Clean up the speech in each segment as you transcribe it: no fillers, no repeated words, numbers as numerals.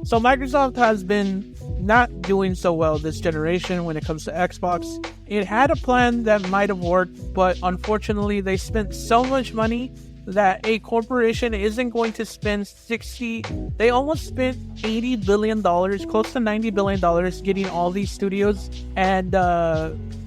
So Microsoft has been not doing so well this generation when it comes to Xbox. It had a plan that might have worked, but unfortunately they spent so much money that a corporation isn't going to spend they almost spent $80 billion, close to $90 billion getting all these studios, and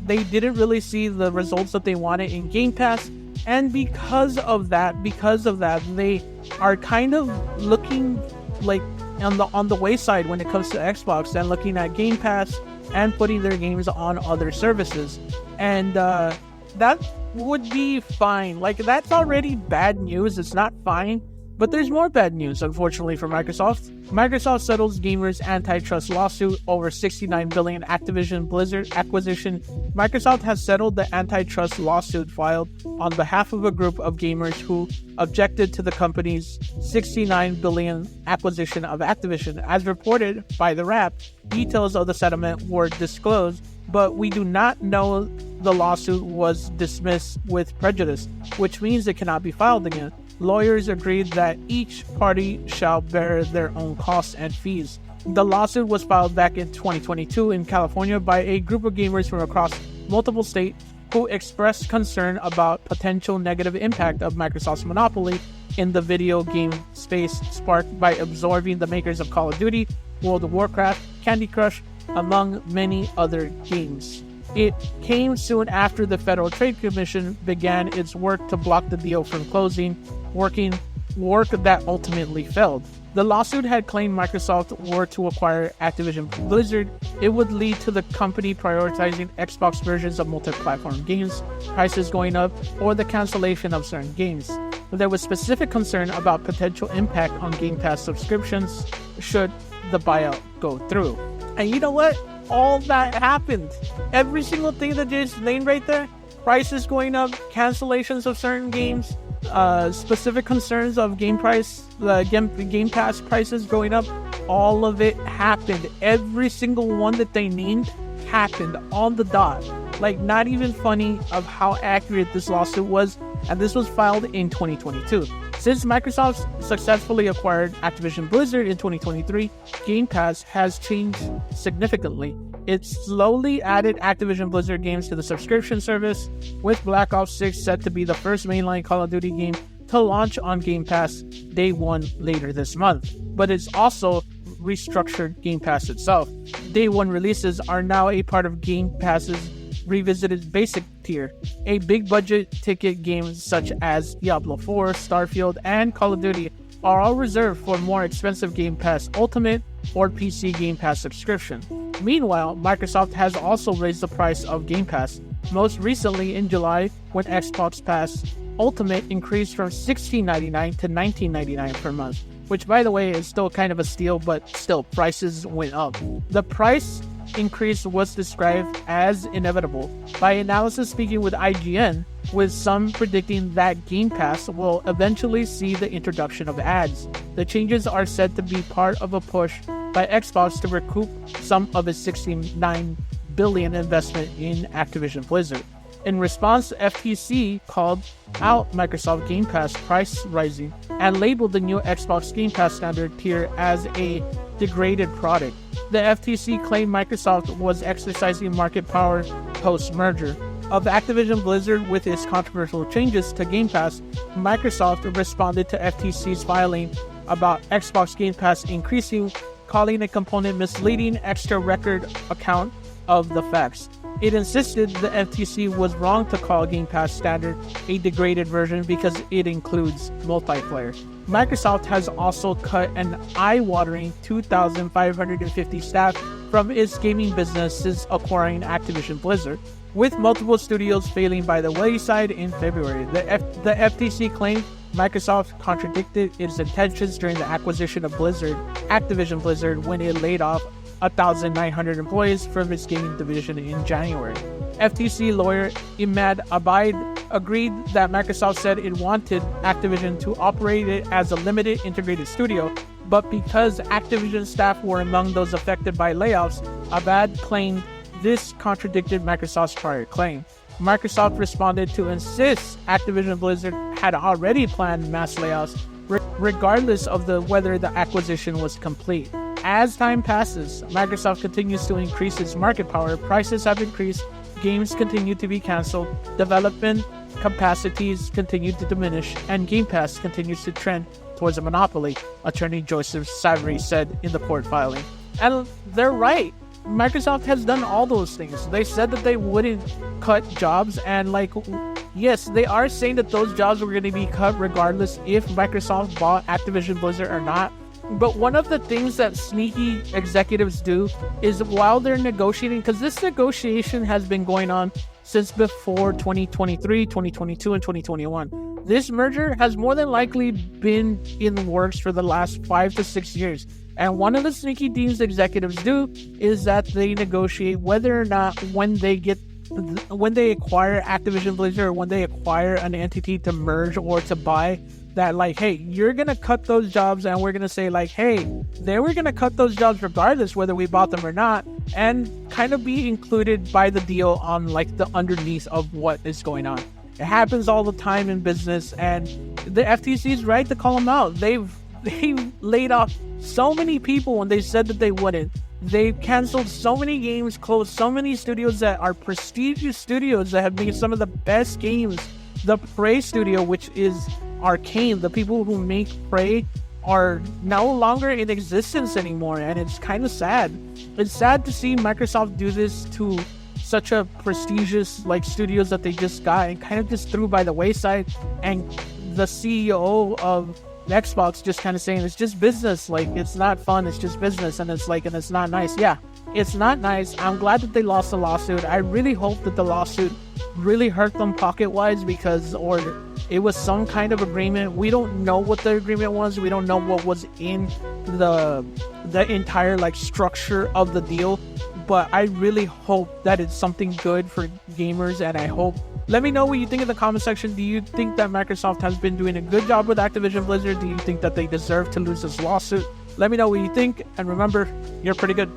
they didn't really see the results that they wanted in Game Pass. And because of that, they are kind of looking like on the wayside when it comes to Xbox and looking at Game Pass and putting their games on other services. And that would be fine. Like, that's already bad news. It's not fine. But there's more bad news, unfortunately, for Microsoft. Microsoft settles gamers' antitrust lawsuit over $69 billion Activision Blizzard acquisition. Microsoft has settled the antitrust lawsuit filed on behalf of a group of gamers who objected to the company's $69 billion acquisition of Activision. As reported by The Wrap, details of the settlement were disclosed, but we do not know the lawsuit was dismissed with prejudice, which means it cannot be filed again. Lawyers agreed that each party shall bear their own costs and fees. The lawsuit was filed back in 2022 in California by a group of gamers from across multiple states who expressed concern about potential negative impact of Microsoft's monopoly in the video game space, sparked by absorbing the makers of Call of Duty, World of Warcraft, Candy Crush, among many other games. It came soon after the Federal Trade Commission began its work to block the deal from closing, work that ultimately failed. The lawsuit had claimed Microsoft were to acquire Activision Blizzard. It would lead to the company prioritizing Xbox versions of multi-platform games, prices going up, or the cancellation of certain games. There was specific concern about potential impact on Game Pass subscriptions should the buyout go through. And you know what? All that happened. Every single thing that just named right there, prices going up, cancellations of certain games, specific concerns of Game Pass prices going up, all of it happened. Every single one that they named happened on the dot. Like, not even funny of how accurate this lawsuit was, and this was filed in 2022. Since Microsoft successfully acquired Activision Blizzard in 2023, Game Pass has changed significantly. It slowly added Activision Blizzard games to the subscription service, with Black Ops 6 set to be the first mainline Call of Duty game to launch on Game Pass Day 1 later this month. But it's also restructured Game Pass itself. Day 1 releases are now a part of Game Pass's revisited basic tier. A big budget ticket games such as Diablo 4, Starfield, and Call of Duty are all reserved for more expensive Game Pass Ultimate or PC Game Pass subscription. Meanwhile, Microsoft has also raised the price of Game Pass, most recently in July when Xbox Pass Ultimate increased from $16.99 to $19.99 per month, which, by the way, is still kind of a steal, but still, prices went up. The price increase was described as inevitable by analysis speaking with IGN, with some predicting that Game Pass will eventually see the introduction of ads. The changes are said to be part of a push by Xbox to recoup some of its $69 billion investment in Activision Blizzard. In response, FTC called out Microsoft Game Pass price rising and labeled the new Xbox Game Pass standard tier as a degraded product. The FTC claimed Microsoft was exercising market power post-merger of Activision Blizzard with its controversial changes to Game Pass. Microsoft responded to FTC's filing about Xbox Game Pass increasing, calling a component misleading extra record account of the facts. It insisted the FTC was wrong to call Game Pass standard a degraded version because it includes multiplayer. Microsoft has also cut an eye-watering 2,550 staff from its gaming business since acquiring Activision Blizzard, with multiple studios failing by the wayside in February. The FTC claimed Microsoft contradicted its intentions during the acquisition of Activision Blizzard, when it laid off 1,900 employees from its gaming division in January. FTC lawyer Imad Abaid agreed that Microsoft said it wanted Activision to operate it as a limited integrated studio, but because Activision staff were among those affected by layoffs, Abaid claimed this contradicted Microsoft's prior claim. Microsoft responded to insist Activision Blizzard had already planned mass layoffs regardless of whether the acquisition was complete. As time passes, Microsoft continues to increase its market power, prices have increased, games continue to be canceled, development capacities continue to diminish, and Game Pass continues to trend towards a monopoly, Attorney Joseph Savory said in the court filing. And they're right. Microsoft has done all those things. They said that they wouldn't cut jobs, and yes, they are saying that those jobs were going to be cut regardless if Microsoft bought Activision Blizzard or not. But one of the things that sneaky executives do is while they're negotiating, because this negotiation has been going on since before 2023, 2022, and 2021. This merger has more than likely been in the works for the last 5 to 6 years. And one of the sneaky things executives do is that they negotiate whether or not when they acquire Activision Blizzard or when they acquire an entity to merge or to buy, that hey, you're going to cut those jobs, and we're going to say hey, they were going to cut those jobs regardless whether we bought them or not, and kind of be included by the deal on the underneath of what is going on. It happens all the time in business, and the FTC is right to call them out. They've laid off so many people when they said that they wouldn't. They've canceled so many games, closed so many studios that are prestigious studios that have made some of the best games. The Prey studio, which is Arcane, the people who make Prey are no longer in existence anymore, and it's kind of sad. It's sad to see Microsoft do this to such a prestigious studios that they just got and kind of just threw by the wayside, and the CEO of Xbox just kind of saying it's just business, it's not fun, it's just business, and it's and it's not nice. Yeah, it's not nice. I'm glad that they lost the lawsuit. I really hope that the lawsuit really hurt them pocket-wise, or it was some kind of agreement. We don't know what the agreement was. We don't know what was in the entire structure of the deal, but I really hope that it's something good for gamers, and I hope. Let me know what you think in the comment section. Do you think that Microsoft has been doing a good job with Activision Blizzard? Do you think that they deserve to lose this lawsuit? Let me know what you think, and remember, you're pretty good.